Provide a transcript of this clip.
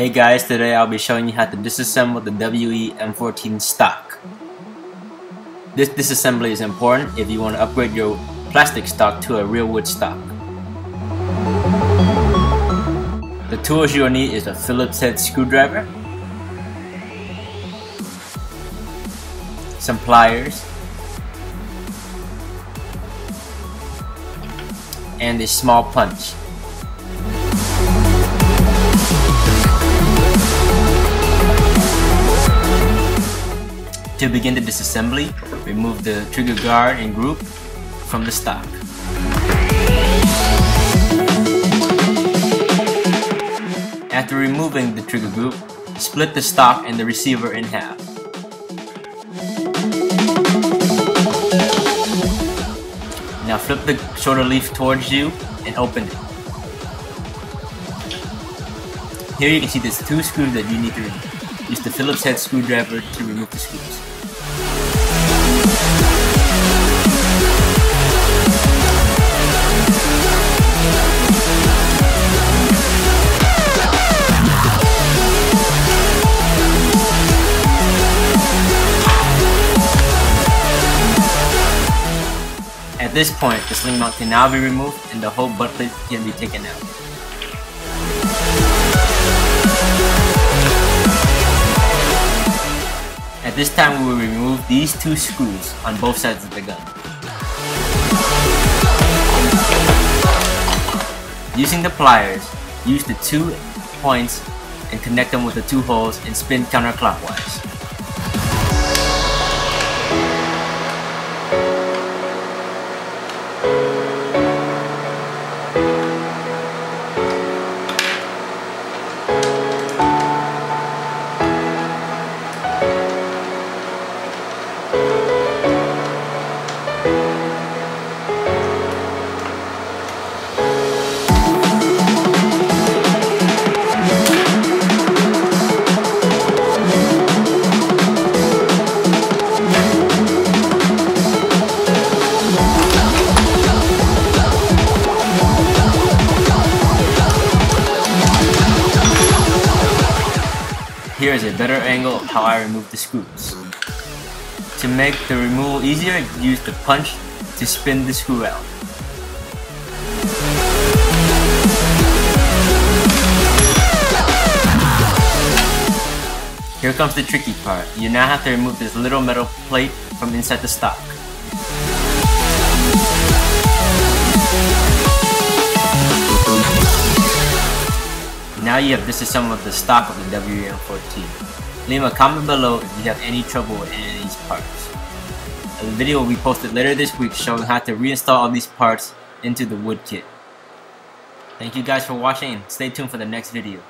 Hey guys, today I'll be showing you how to disassemble the WE M14 stock. This disassembly is important if you want to upgrade your plastic stock to a real wood stock. The tools you will need is a Phillips head screwdriver, some pliers, and a small punch. To begin the disassembly, remove the trigger guard and group from the stock. After removing the trigger group, split the stock and the receiver in half. Now flip the shoulder leaf towards you and open it. Here you can see there's two screws that you need to remove. Use the Phillips head screwdriver to remove the screws. At this point, the sling mount can now be removed and the whole butt plate can be taken out. At this time, we will remove these two screws on both sides of the gun. Using the pliers, use the 2 points and connect them with the 2 holes and spin counterclockwise. Here is a better angle of how I remove the screws. To make the removal easier, use the punch to spin the screw out. Here comes the tricky part. You now have to remove this little metal plate from inside the stock. Now you have disassembled the stock of the WE M14. Leave a comment below if you have any trouble with any of these parts. The video will be posted later this week showing how to reinstall all these parts into the wood kit. Thank you guys for watching and stay tuned for the next video.